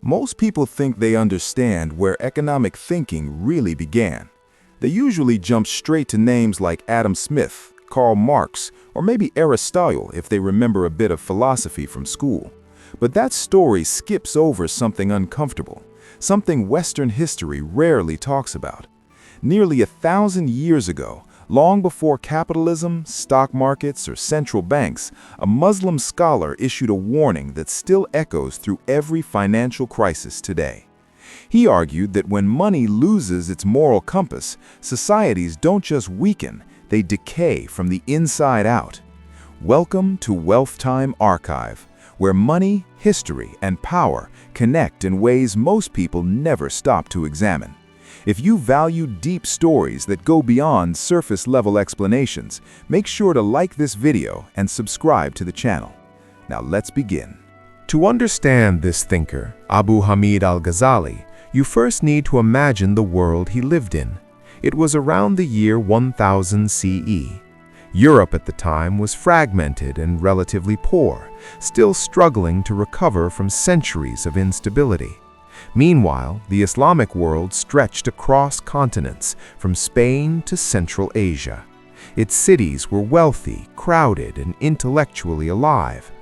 Most people think they understand where economic thinking really began. They usually jump straight to names like Adam Smith, Karl Marx, or maybe Aristotle if they remember a bit of philosophy from school. But that story skips over something uncomfortable, something Western history rarely talks about. Nearly 1,000 years ago, long before capitalism, stock markets, or central banks, a Muslim scholar issued a warning that still echoes through every financial crisis today. He argued that when money loses its moral compass, societies don't just weaken, they decay from the inside out. Welcome to Wealth Time Archive, where money, history, and power connect in ways most people never stop to examine. If you value deep stories that go beyond surface-level explanations, make sure to like this video and subscribe to the channel. Now let's begin. To understand this thinker, Hamid Al-Ghazali, you first need to imagine the world he lived in. It was around the year 1000 CE. Europe at the time was fragmented and relatively poor, still struggling to recover from centuries of instability. Meanwhile, the Islamic world stretched across continents, from Spain to Central Asia. Its cities were wealthy, crowded, and intellectually alive.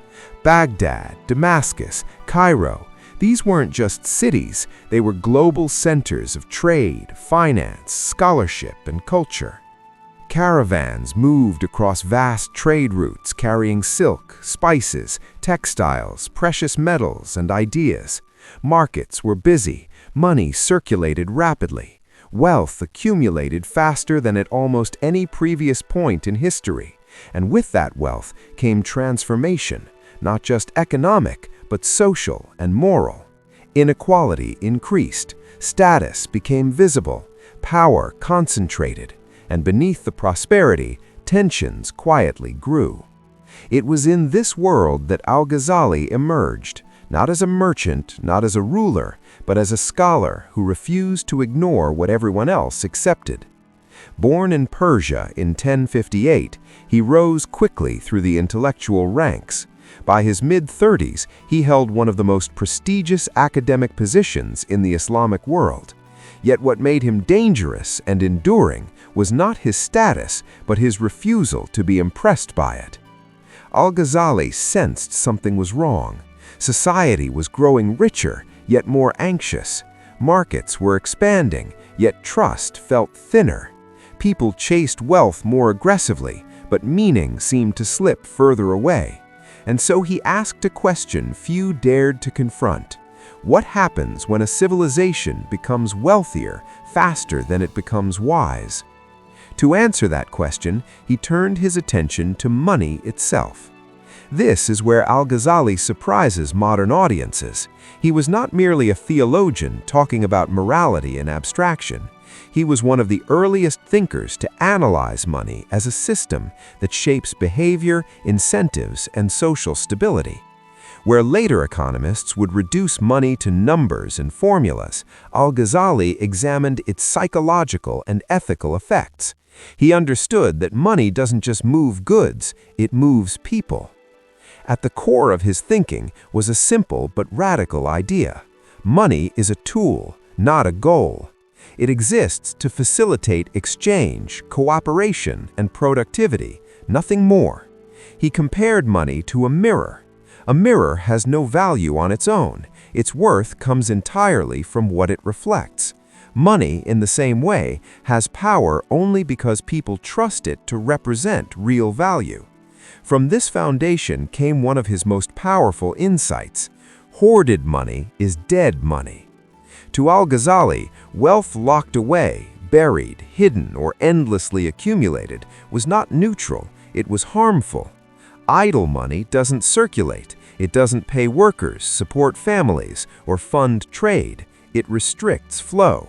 Baghdad, Damascus, Cairo, these weren't just cities, they were global centers of trade, finance, scholarship, and culture. Caravans moved across vast trade routes carrying silk, spices, textiles, precious metals, and ideas. Markets were busy, money circulated rapidly, wealth accumulated faster than at almost any previous point in history, and with that wealth came transformation, not just economic, but social and moral. Inequality increased, status became visible, power concentrated, and beneath the prosperity, tensions quietly grew. It was in this world that Al-Ghazali emerged, not as a merchant, not as a ruler, but as a scholar who refused to ignore what everyone else accepted. Born in Persia in 1058, he rose quickly through the intellectual ranks. By his mid-30s, he held one of the most prestigious academic positions in the Islamic world. Yet what made him dangerous and enduring was not his status, but his refusal to be impressed by it. Al-Ghazali sensed something was wrong. Society was growing richer, yet more anxious. Markets were expanding, yet trust felt thinner. People chased wealth more aggressively, but meaning seemed to slip further away. And so he asked a question few dared to confront. What happens when a civilization becomes wealthier faster than it becomes wise? To answer that question, he turned his attention to money itself. This is where Al-Ghazali surprises modern audiences. He was not merely a theologian talking about morality and abstraction. He was one of the earliest thinkers to analyze money as a system that shapes behavior, incentives, and social stability. Where later economists would reduce money to numbers and formulas, Al-Ghazali examined its psychological and ethical effects. He understood that money doesn't just move goods, it moves people. At the core of his thinking was a simple but radical idea. Money is a tool, not a goal. It exists to facilitate exchange, cooperation, and productivity, nothing more. He compared money to a mirror. A mirror has no value on its own. Its worth comes entirely from what it reflects. Money, in the same way, has power only because people trust it to represent real value. From this foundation came one of his most powerful insights. Hoarded money is dead money. To Al-Ghazali, wealth locked away, buried, hidden, or endlessly accumulated was not neutral, it was harmful. Idle money doesn't circulate, it doesn't pay workers, support families, or fund trade, it restricts flow.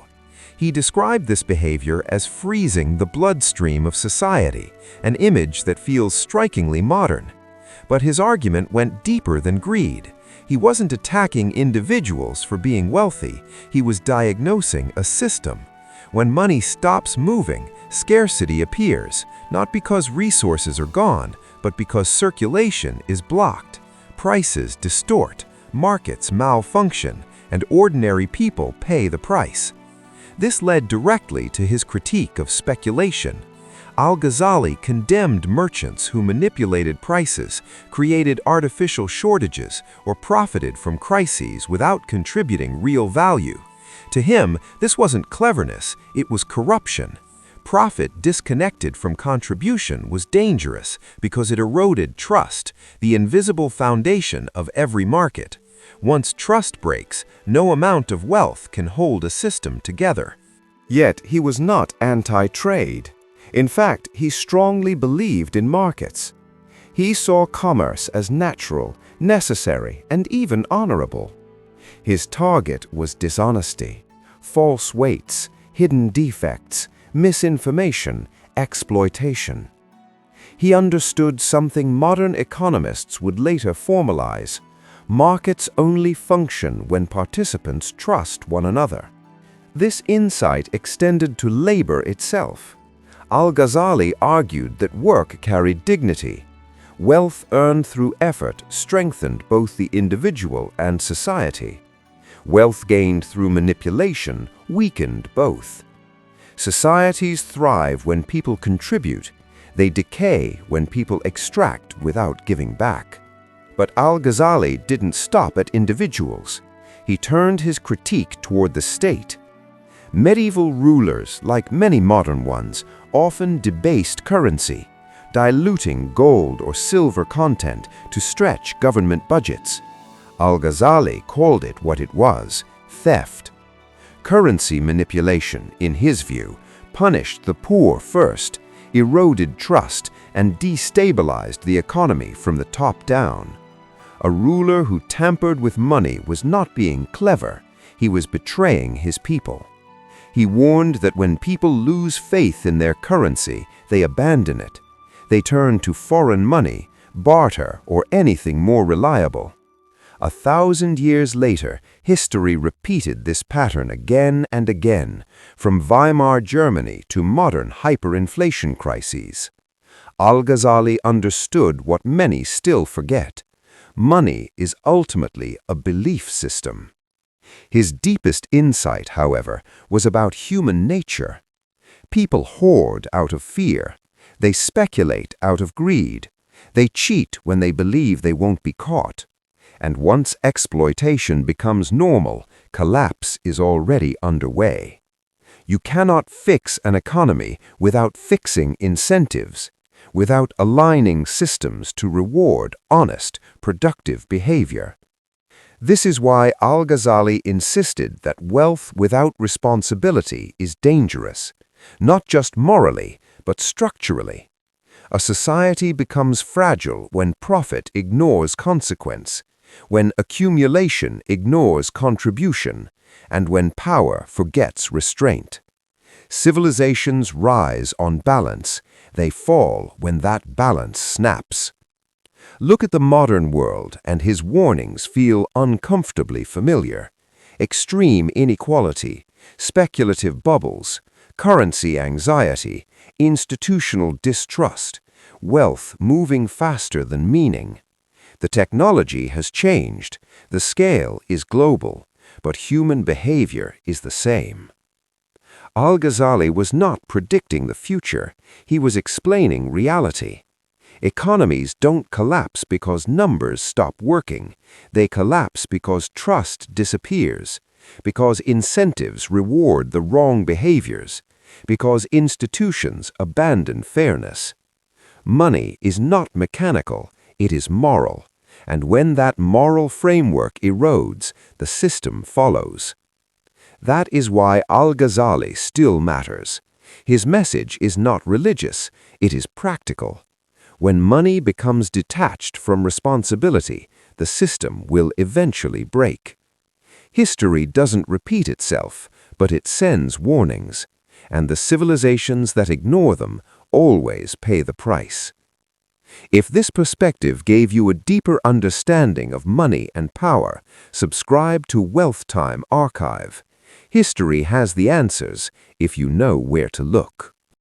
He described this behavior as freezing the bloodstream of society, an image that feels strikingly modern. But his argument went deeper than greed. He wasn't attacking individuals for being wealthy, he was diagnosing a system. When money stops moving, scarcity appears, not because resources are gone, but because circulation is blocked. Prices distort, markets malfunction, and ordinary people pay the price. This led directly to his critique of speculation. Al-Ghazali condemned merchants who manipulated prices, created artificial shortages, or profited from crises without contributing real value. To him, this wasn't cleverness, it was corruption. Profit disconnected from contribution was dangerous because it eroded trust, the invisible foundation of every market. Once trust breaks, no amount of wealth can hold a system together. Yet he was not anti-trade. In fact, he strongly believed in markets. He saw commerce as natural, necessary, and even honorable. His target was dishonesty, false weights, hidden defects, misinformation, exploitation. He understood something modern economists would later formalize: markets only function when participants trust one another. This insight extended to labor itself. Al-Ghazali argued that work carried dignity. Wealth earned through effort strengthened both the individual and society. Wealth gained through manipulation weakened both. Societies thrive when people contribute. They decay when people extract without giving back. But Al-Ghazali didn't stop at individuals. He turned his critique toward the state. Medieval rulers, like many modern ones, often debased currency, diluting gold or silver content to stretch government budgets. Al-Ghazali called it what it was: theft. Currency manipulation, in his view, punished the poor first, eroded trust, and destabilized the economy from the top down. A ruler who tampered with money was not being clever, he was betraying his people. He warned that when people lose faith in their currency, they abandon it. They turn to foreign money, barter, or anything more reliable. 1,000 years later, history repeated this pattern again and again, from Weimar Germany to modern hyperinflation crises. Al-Ghazali understood what many still forget: money is ultimately a belief system. His deepest insight, however, was about human nature. People hoard out of fear. They speculate out of greed. They cheat when they believe they won't be caught. And once exploitation becomes normal, collapse is already underway. You cannot fix an economy without fixing incentives, without aligning systems to reward honest, productive behavior. This is why Al-Ghazali insisted that wealth without responsibility is dangerous, not just morally, but structurally. A society becomes fragile when profit ignores consequence, when accumulation ignores contribution, and when power forgets restraint. Civilizations rise on balance. They fall when that balance snaps. Look at the modern world, and his warnings feel uncomfortably familiar. Extreme inequality, speculative bubbles, currency anxiety, institutional distrust, wealth moving faster than meaning. The technology has changed, the scale is global, but human behavior is the same. Al-Ghazali was not predicting the future, he was explaining reality. Economies don't collapse because numbers stop working, they collapse because trust disappears, because incentives reward the wrong behaviors, because institutions abandon fairness. Money is not mechanical, it is moral, and when that moral framework erodes, the system follows. That is why Al-Ghazali still matters. His message is not religious, it is practical. When money becomes detached from responsibility, the system will eventually break. History doesn't repeat itself, but it sends warnings, and the civilizations that ignore them always pay the price. If this perspective gave you a deeper understanding of money and power, subscribe to Wealth Time Archive. History has the answers if you know where to look.